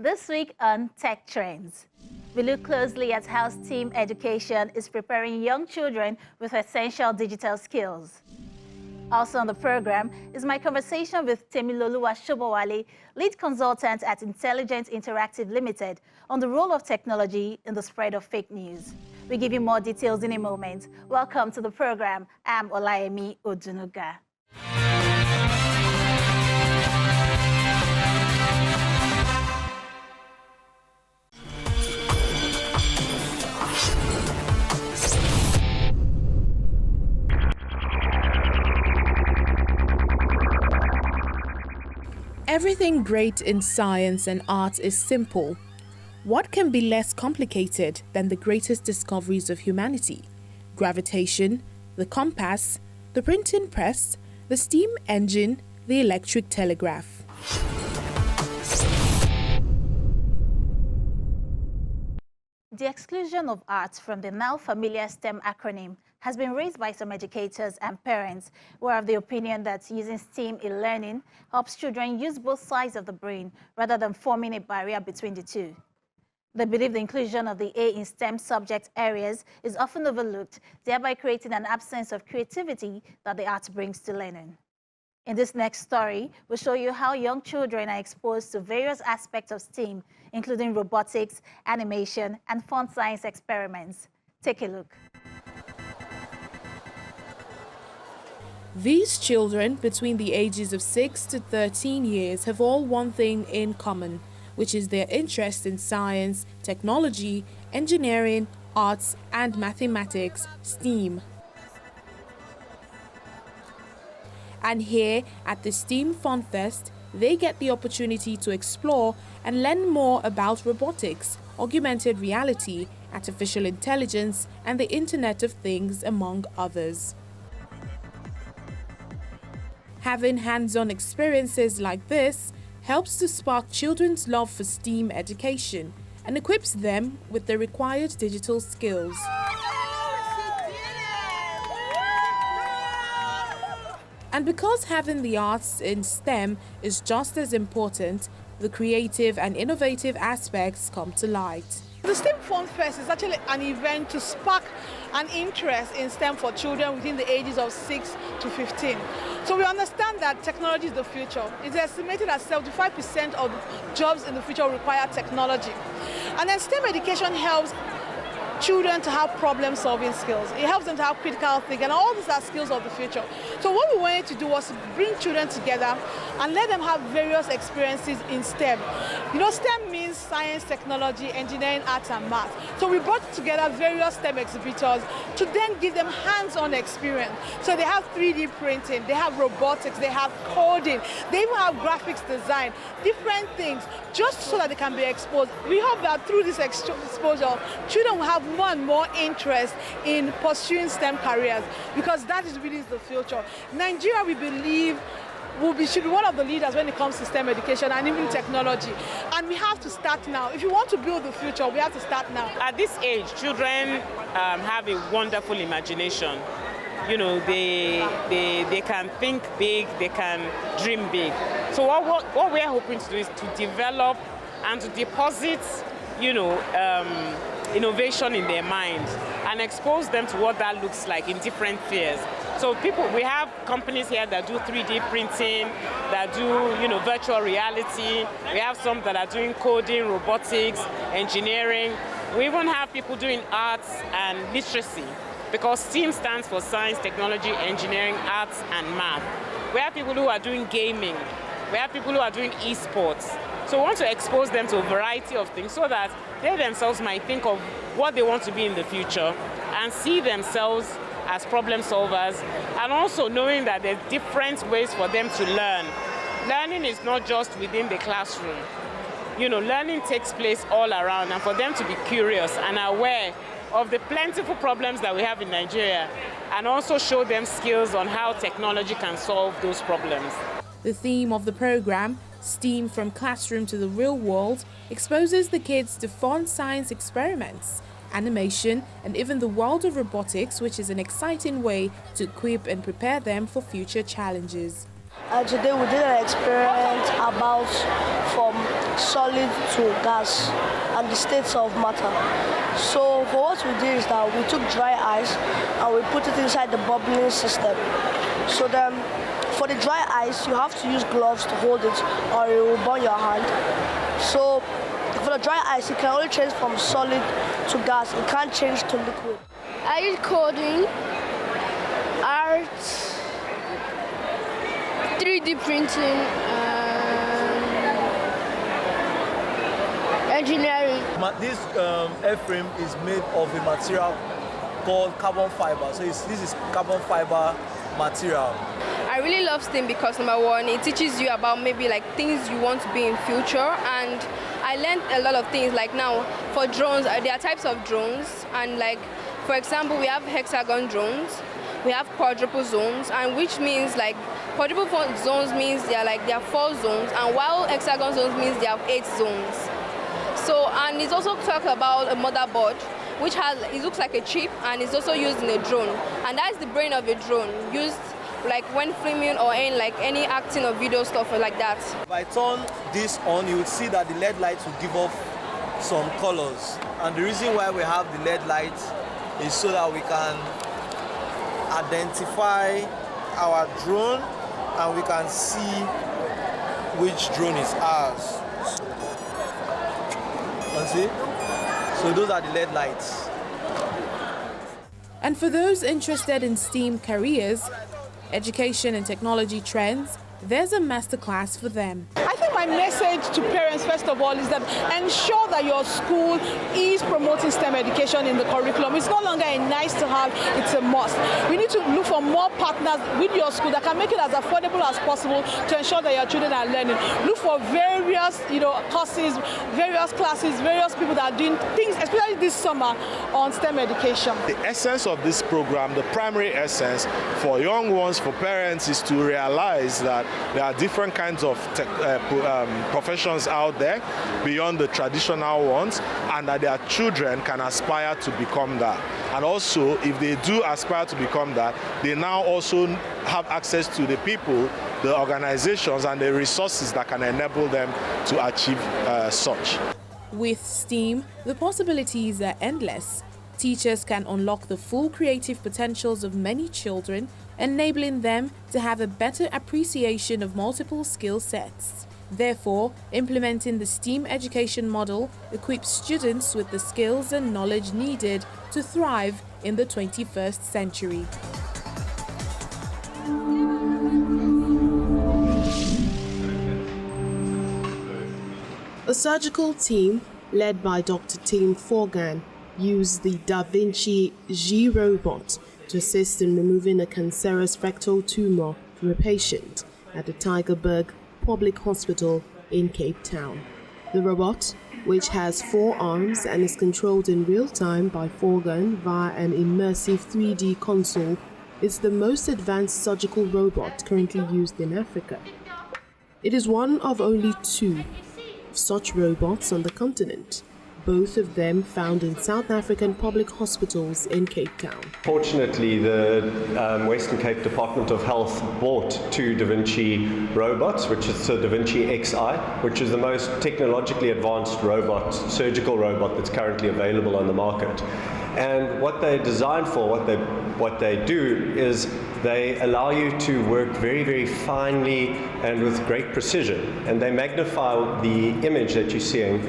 This week on Tech Trends, we look closely at how STEAM education is preparing young children with essential digital skills. Also on the program is my conversation with Temiloluwa Shobowale, lead consultant at Intelligent Interactive Limited, on the role of technology in the spread of fake news. We give you more details in a moment. Welcome to the program. I'm Olayemi Odunuga. Everything great in science and art is simple. What can be less complicated than the greatest discoveries of humanity? Gravitation, the compass, the printing press, the steam engine, the electric telegraph. The exclusion of art from the now familiar STEM acronym has been raised by some educators and parents who are of the opinion that using STEAM in learning helps children use both sides of the brain rather than forming a barrier between the two. They believe the inclusion of the A in STEM subject areas is often overlooked, thereby creating an absence of creativity that the art brings to learning. In this next story, we'll show you how young children are exposed to various aspects of STEAM, including robotics, animation, and fun science experiments. Take a look. These children between the ages of 6 to 13 years have all one thing in common, which is their interest in science, technology, engineering, arts, and mathematics, STEAM. And here at the STEAM Fun Fest, they get the opportunity to explore and learn more about robotics, augmented reality, artificial intelligence, and the Internet of Things, among others. Having hands-on experiences like this helps to spark children's love for STEAM education and equips them with the required digital skills. And because having the arts in STEM is just as important, the creative and innovative aspects come to light. The STEM Fun Fest is actually an event to spark an interest in STEM for children within the ages of 6 to 15. So we understand that technology is the future. It's estimated that 75% of jobs in the future require technology. And then STEM education helps children to have problem-solving skills. It helps them to have critical thinking, and all these are skills of the future. So what we wanted to do was to bring children together and let them have various experiences in STEM. You know, STEM means science, technology, engineering, arts, and math. So we brought together various STEM exhibitors to then give them hands-on experience. So they have 3D printing, they have robotics, they have coding, they even have graphics design, different things, just so that they can be exposed. We hope that through this exposure, children will have more and more interest in pursuing STEM careers, because that is really the future. Nigeria, we believe, should be one of the leaders when it comes to STEM education and even technology. And we have to start now. If you want to build the future, we have to start now. At this age, children have a wonderful imagination. You know, they can think big, they can dream big. So what we are hoping to do is to develop and to deposit, you know, innovation in their mind and expose them to what that looks like in different spheres. So we have companies here that do 3D printing, that do, you know, virtual reality. We have some that are doing coding, robotics, engineering. We even have people doing arts and literacy, because STEAM stands for science, technology, engineering, arts, and math. We have people who are doing gaming. We have people who are doing esports. So we want to expose them to a variety of things so that they themselves might think of what they want to be in the future and see themselves as problem solvers, and also knowing that there's different ways for them to learn. Learning is not just within the classroom. You know, learning takes place all around, and for them to be curious and aware of the plentiful problems that we have in Nigeria, and also show them skills on how technology can solve those problems. The theme of the program, STEAM from Classroom to the Real World, exposes the kids to fun science experiments, animation, and even the world of robotics, which is an exciting way to equip and prepare them for future challenges. Today we did an experiment about from solid to gas and the states of matter. So for what we did is that we took dry ice and we put it inside the bubbling system. So then for the dry ice, you have to use gloves to hold it or it will burn your hand. So for the dry ice, it can only change from solid to gas. It can't change to liquid. I use coding, art, 3D printing, engineering. This airframe is made of a material called carbon fiber. So this is carbon fiber material. I really love STEM because number one, it teaches you about maybe like things you want to be in future, and I learned a lot of things. Like now for drones, there are types of drones, and like for example, we have hexagon drones, we have quadruple zones, and which means like quadruple zones means there are 4 zones, and while hexagon zones means there are 8 zones. So, and it's also talk about a motherboard, which it looks like a chip, and it's also used in a drone, and that's the brain of a drone, used like when filming or in like any acting or video stuff like that. If I turn this on, you would see that the LED lights will give off some colors, and the reason why we have the LED lights is so that we can identify our drone and we can see which drone is ours. You see? So those are the LED lights. And for those interested in STEAM careers, education and technology trends, there's a masterclass for them. I think my message to parents, first of all, is that ensure that your school is promoting STEM education in the curriculum. It's no longer a nice to have, it's a must. We need to look for more partners with your school that can make it as affordable as possible to ensure that your children are learning. Look for various, courses, various classes, various people that are doing things, especially this summer, on STEM education. The essence of this program, the primary essence for young ones, for parents, is to realize that there are different kinds of professions out there beyond the traditional ones, and that their children can aspire to become that. And also, if they do aspire to become that, they now also have access to the people, the organizations, and the resources that can enable them to achieve such. With STEAM, the possibilities are endless. Teachers can unlock the full creative potentials of many children, enabling them to have a better appreciation of multiple skill sets. Therefore, implementing the STEAM education model equips students with the skills and knowledge needed to thrive in the 21st century. A surgical team led by Dr. Tim Forgan used the Da Vinci G robot to assist in removing a cancerous rectal tumor from a patient at the Tygerberg Public Hospital in Cape Town. The robot, which has 4 arms and is controlled in real time by Forgan via an immersive 3D console, is the most advanced surgical robot currently used in Africa. It is one of only 2 of such robots on the continent, both of them found in South African public hospitals in Cape Town. Fortunately, the Western Cape Department of Health bought 2 Da Vinci robots, which is the Da Vinci XI, which is the most technologically advanced robot, surgical robot that's currently available on the market. And what they're designed for, what they do is they allow you to work very, very finely and with great precision. And they magnify the image that you're seeing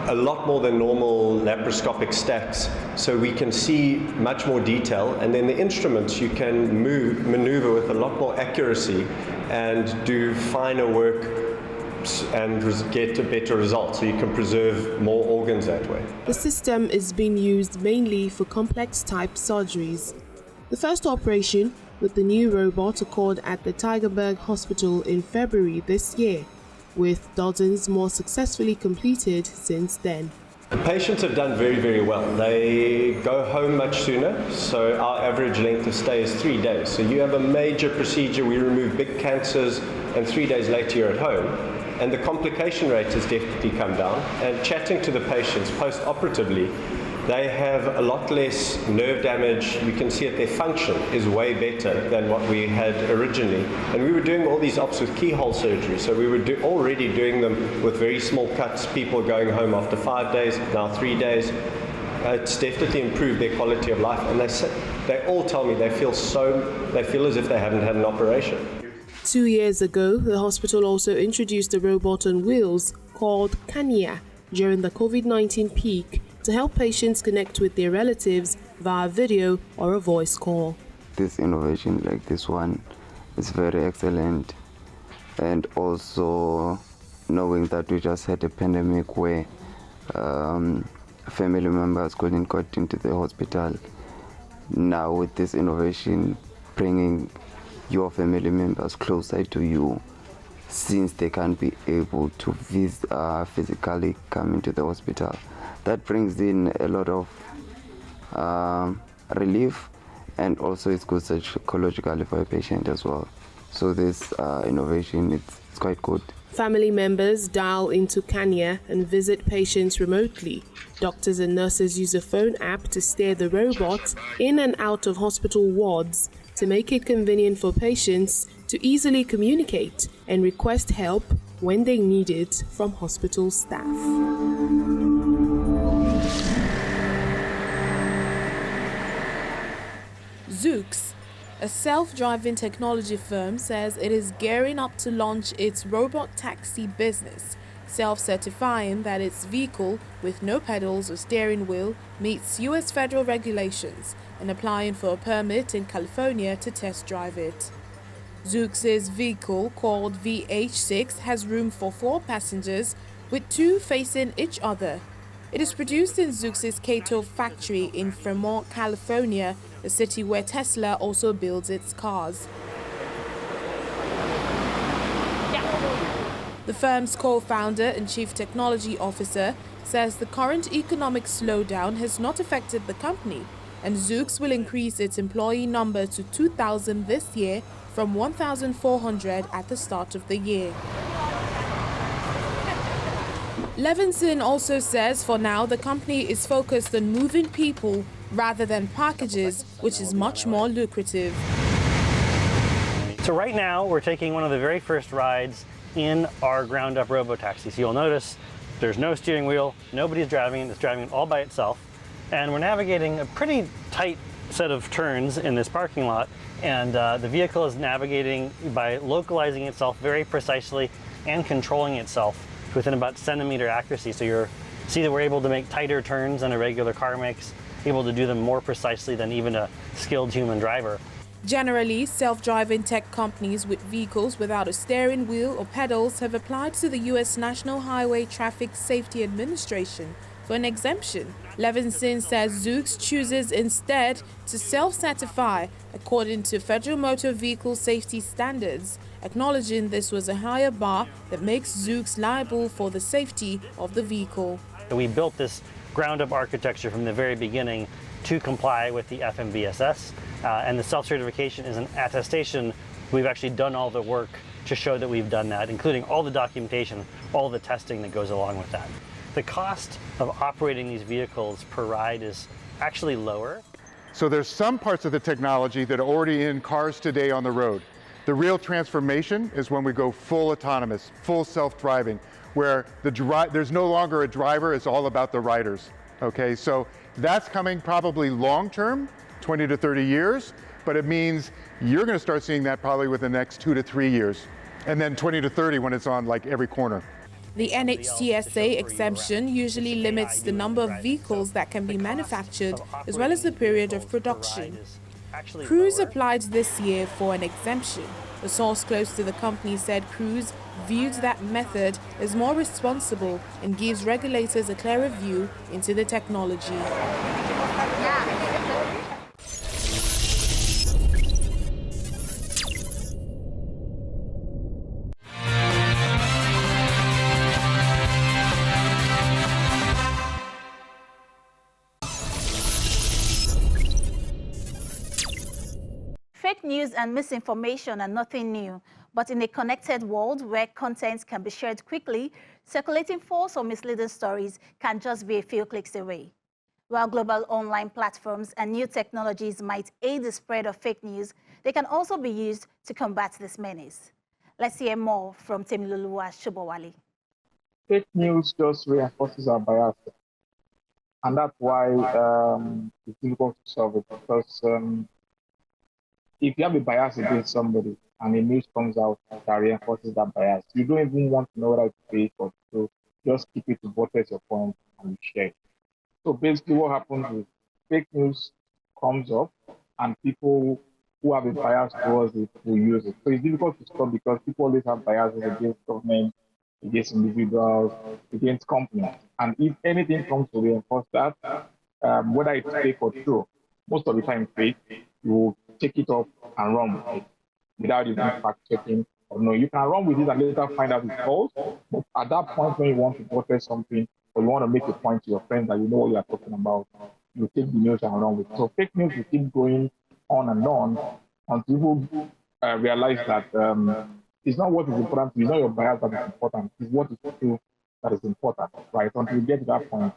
a lot more than normal laparoscopic stacks, so we can see much more detail, and then the instruments you can maneuver with a lot more accuracy and do finer work and get a better result, so you can preserve more organs that way. The system is being used mainly for complex type surgeries. The first operation with the new robot occurred at the Tygerberg Hospital in February this year, with dozens more successfully completed since then. The patients have done very, very well. They go home much sooner, so our average length of stay is 3 days. So you have a major procedure, we remove big cancers, and 3 days later you're at home. And the complication rate has definitely come down. And chatting to the patients post-operatively, They have a lot less nerve damage. You can see that their function is way better than what we had originally. And we were doing all these ops with keyhole surgery, so we were already doing them with very small cuts, people going home after 5 days, now 3 days. It's definitely improved their quality of life, and they all tell me they feel as if they haven't had an operation. 2 years ago, the hospital also introduced a robot on wheels called Kanya during the COVID-19 peak to help patients connect with their relatives via video or a voice call. This innovation like this one is very excellent, and also knowing that we just had a pandemic where family members couldn't get into the hospital. Now with this innovation, bringing your family members closer to you, since they can't be able to physically come into the hospital. That brings in a lot of relief, and also it's good psychologically for a patient as well. So this innovation, it's quite good. Family members dial into Kanya and visit patients remotely. Doctors and nurses use a phone app to steer the robot in and out of hospital wards to make it convenient for patients to easily communicate and request help when they need it from hospital staff. Zoox, a self-driving technology firm, says it is gearing up to launch its robot taxi business, self-certifying that its vehicle with no pedals or steering wheel meets U.S. federal regulations and applying for a permit in California to test drive it. Zoox's vehicle, called VH6, has room for 4 passengers, with 2 facing each other. It is produced in Zoox's Cato factory in Fremont, California, a city where Tesla also builds its cars. The firm's co-founder and chief technology officer says the current economic slowdown has not affected the company, and Zoox will increase its employee number to 2,000 this year from 1,400 at the start of the year. Levinson also says for now the company is focused on moving people rather than packages, which is much more lucrative. So right now we're taking one of the very first rides in our ground-up robotaxi. So you'll notice there's no steering wheel, nobody's driving it, it's driving it all by itself. And we're navigating a pretty tight set of turns in this parking lot, and the vehicle is navigating by localizing itself very precisely and controlling itself within about centimeter accuracy. So you see that we're able to make tighter turns than a regular car makes, able to do them more precisely than even a skilled human driver. Generally, self-driving tech companies with vehicles without a steering wheel or pedals have applied to the U.S. National Highway Traffic Safety Administration for an exemption. Levinson says Zoox chooses instead to self-certify according to federal motor vehicle safety standards, acknowledging this was a higher bar that makes Zoox liable for the safety of the vehicle. We built this ground-up architecture from the very beginning to comply with the FMVSS, and the self-certification is an attestation. We've actually done all the work to show that we've done that, including all the documentation, all the testing that goes along with that. The cost of operating these vehicles per ride is actually lower. So there's some parts of the technology that are already in cars today on the road. The real transformation is when we go full autonomous, full self-driving, where there's no longer a driver, it's all about the riders. Okay, so that's coming probably long-term, 20 to 30 years, but it means you're going to start seeing that probably within the next 2 to 3 years, and then 20 to 30 when it's on like every corner. The NHTSA exemption usually limits the number of vehicles that can be manufactured as well as the period of production. Cruise applied this year for an exemption. A source close to the company said Cruise viewed that method as more responsible and gives regulators a clearer view into the technology. Fake news and misinformation are nothing new, but in a connected world where content can be shared quickly, circulating false or misleading stories can just be a few clicks away. While global online platforms and new technologies might aid the spread of fake news, they can also be used to combat this menace. Let's hear more from Temiloluwa Shobowale. Fake news just reinforces our biases, and that's why it's difficult to solve it, because if you have a bias against somebody and a news comes out that reinforces that bias, you don't even want to know whether it's fake or true. Just keep it to buttress your point and you share it. So basically what happens is fake news comes up and people who have a bias towards it will use it. So it's difficult to stop because people always have biases against government, against individuals, against companies. And if anything comes to reinforce that, whether it's fake or true, most of the time fake, you will take it up and run with it without even fact checking or no. You can run with it and later find out it's false. But at that point when you want to buttress something or you want to make a point to your friends that you know what you are talking about, you take the news and run with it. So fake news will keep going on and on until people realize that it's not what is important, it's not your bias that is important, it's what is true that is important, right? Until you get to that point,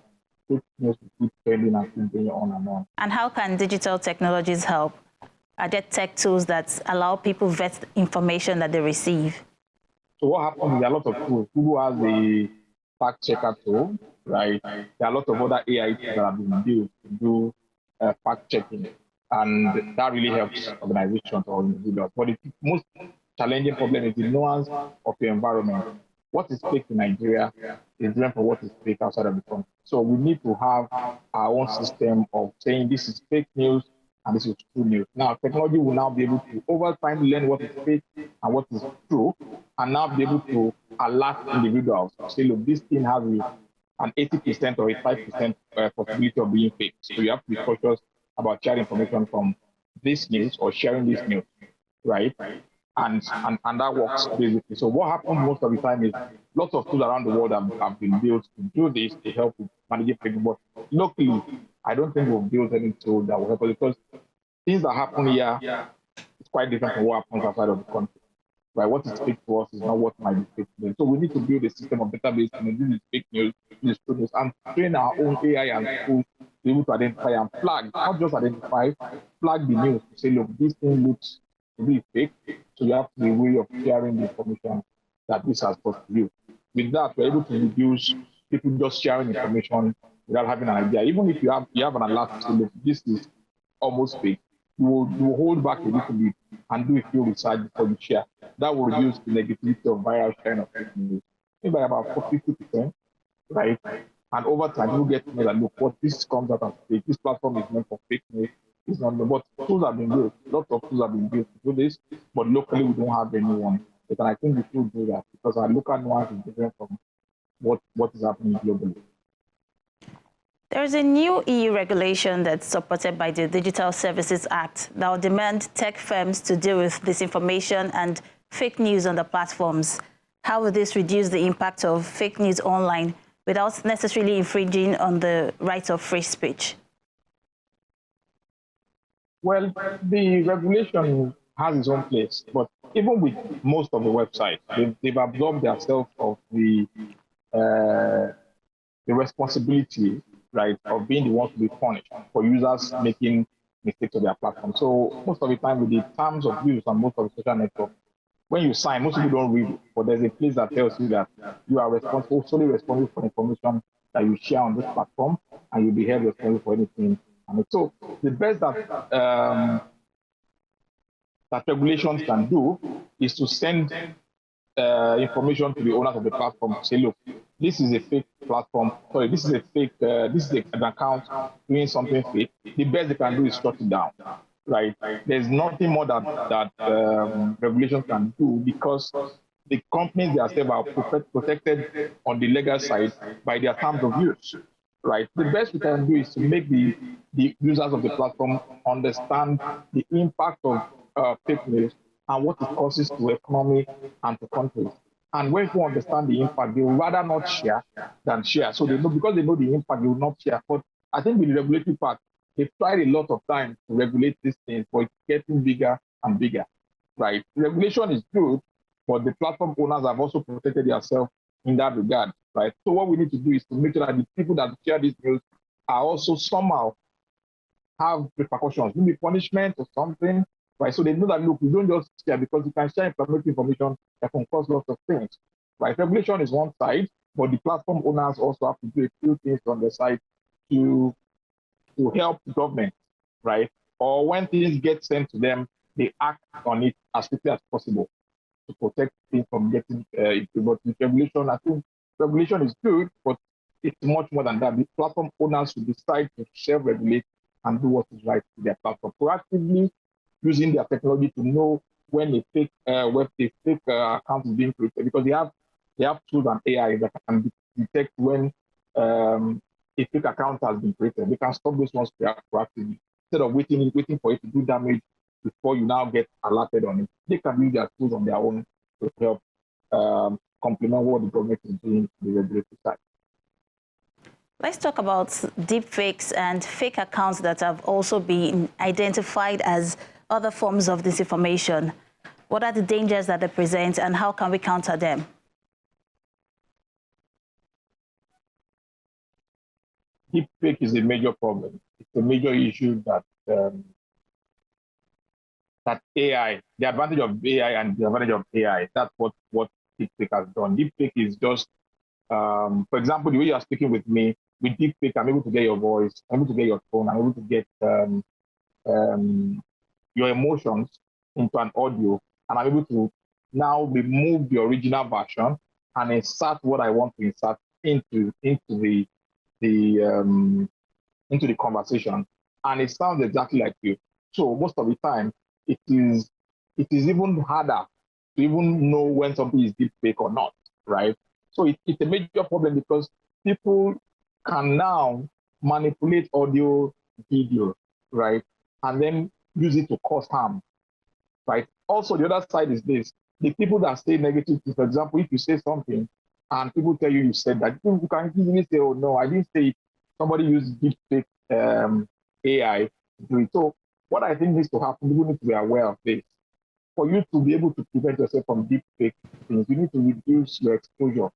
fake news will keep trending and keep going on and on. And how can digital technologies help? Are there tech tools that allow people vet the information that they receive? So what happens is there are a lot of tools. Google has a fact checker tool, right? There are a lot of other AI tools that have been built to do fact checking. And that really helps organizations or individuals. But the most challenging problem is the nuance of your environment. What is fake in Nigeria is different from what is fake outside of the country. So we need to have our own system of saying this is fake news and this is true news. Now, technology will now be able to, over time, learn what is fake and what is true, and now be able to alert individuals to say, look, this thing has an 80% or a 5% possibility of being fake. So you have to be cautious about sharing information from this news or sharing this news, right? And that works basically. So what happens most of the time is lots of tools around the world have been built to do this to help with managing fake news. But locally, I don't think we've built any tool that will help us because things that happen here is quite different from what happens outside of the country. Right? What is fake to us is not what might be fake to them. So we need to build a system of database and this is fake news, this is true news, and train our own AI and tools to be able to identify and flag, not just identify, flag the news to say, look, this thing looks to be fake. So you have to be a way of sharing the information that this has brought to you. With that, we're able to reduce people just sharing information without having an idea. Even if you have an alert to say, look, this is almost fake, you will hold back a little bit and do a few research before you share. That will reduce the negativity of viral sharing of fake news, maybe by about 50%, right? And over time, you get to know that, look, what this comes out as fake, this platform is meant for fake news, it's not, but tools have been built, lots of tools have been built to do this, but locally we don't have anyone. But I think we should do that because our local nuance is different from what is happening globally. There is a new EU regulation that's supported by the Digital Services Act that will demand tech firms to deal with disinformation and fake news on the platforms. How will this reduce the impact of fake news online without necessarily infringing on the right of free speech? Well, the regulation has its own place, but even with most of the websites, they've absorbed themselves of the responsibility, right, of being the ones to be punished for users making mistakes on their platform. So most of the time with the terms of use on most of the social networks, when you sign, most people don't read it, but there's a place that tells you that you are responsible, solely responsible for information that you share on this platform, and you'll be held responsible for anything. And so the best that that regulations can do is to send information to the owners of the platform to say, look, this is a fake platform. Sorry, this is a fake. This is an account doing something fake. The best they can do is shut it down, right? There's nothing more that regulations can do because the companies themselves are protected on the legal side by their terms of use, right? The best we can do is to make the users of the platform understand the impact of fake news and what it causes to economy and to countries. And when people understand the impact, they will rather not share than share. So they know, because they know the impact, they will not share. But I think with the regulatory part, they've tried a lot of time to regulate these things, but it's getting bigger and bigger, right? Regulation is good, but the platform owners have also protected themselves in that regard, right? So what we need to do is to make sure that the people that share this news are also somehow have repercussions, maybe punishment or something, right? So they know that, look, you don't just share, because you can share inflammatory information that can cause lots of things, right? Regulation is one side, but the platform owners also have to do a few things on the side to help the government, right? Or when things get sent to them, they act on it as quickly as possible to protect things from getting into. But with regulation, I think regulation is good, but it's much more than that. The platform owners should decide to self-regulate and do what is right to their platform, proactively using their technology to know when a fake account is being created, because they have tools and AI that can detect when a fake account has been created. They can stop those ones proactively instead of waiting for it to do damage before you now get alerted on it. They can use their tools on their own to help complement what the government is doing to the regulatory side. Let's talk about deepfakes and fake accounts that have also been identified as other forms of disinformation. What are the dangers that they present, and how can we counter them? Deepfake is a major problem. It's a major issue that that AI, the advantage of AI and the advantage of AI, that's what deepfake has done. Deepfake is just, for example, the way you are speaking with me, with deepfake, I'm able to get your voice, I'm able to get your tone, I'm able to get your emotions into an audio, and I'm able to now remove the original version and insert what I want to insert into the conversation, and it sounds exactly like you. So most of the time, it is even harder to even know when something is deepfake or not, right? So it's a major problem because people can now manipulate audio, video, right, and then use it to cause harm, right? Also, the other side is this: the people that say negative, for example, if you say something and people tell you said that, you can easily say, oh no, I didn't say it. Somebody used deepfake AI to do it. So what I think needs to happen, people need to be aware of this. For you to be able to prevent yourself from deepfake things, you need to reduce your exposure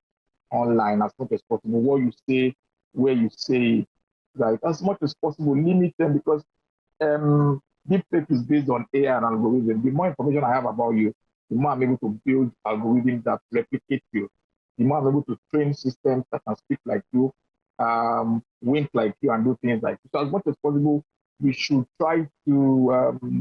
online as much as possible. What you say, where you say, right, as much as possible, limit them, because deepfake is based on AI and algorithm. The more information I have about you, the more I'm able to build algorithms that replicate you. The more I'm able to train systems that can speak like you, wink like you, and do things like you. So as much as possible, we should try to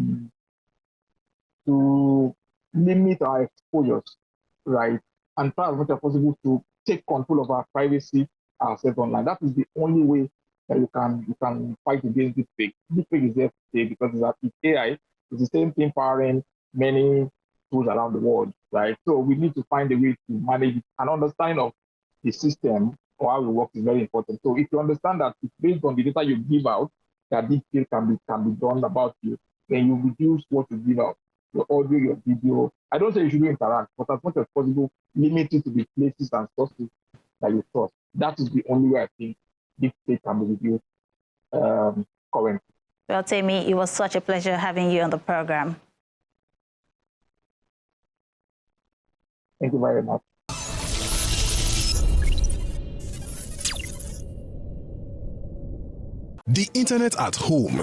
limit our exposures, right? And try as much as possible to take control of our privacy ourselves online. That is the only way that you can fight against deepfake. Deepfake is there today because it's AI. It's the same thing powering many tools around the world, right? So we need to find a way to manage it. An understanding of the system or how it works is very important. So if you understand that it's based on the data you give out, that deepfake can be done about you, then you reduce what you give out, your audio, your video. I don't say you shouldn't interact, but as much as possible, limit it to the places and sources that you trust. That is the only way I think deepfake can be reduced currently. Well, Temi, it was such a pleasure having you on the program. Thank you very much. The internet at home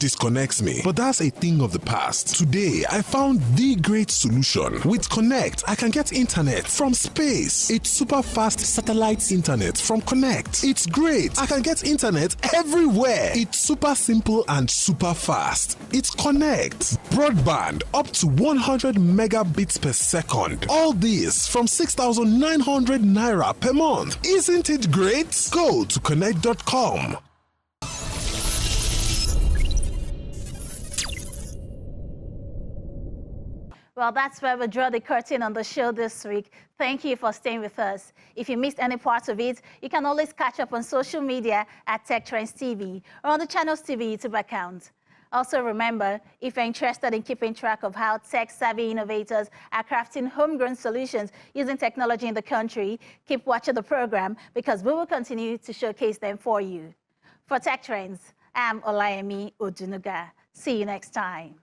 disconnects me, but that's a thing of the past. Today, I found the great solution. With Connect, I can get internet from space. It's super fast satellite internet from Connect. It's great. I can get internet everywhere. It's super simple and super fast. It's Connect. Broadband up to 100 megabits per second. All this from 6,900 naira per month. Isn't it great? Go to connect.com. Well, that's where we draw the curtain on the show this week. Thank you for staying with us. If you missed any part of it, you can always catch up on social media at Tech Trends TV or on the Channels TV YouTube account. Also remember, if you're interested in keeping track of how tech-savvy innovators are crafting homegrown solutions using technology in the country, keep watching the program because we will continue to showcase them for you. For Tech Trends, I'm Olayemi Odunuga. See you next time.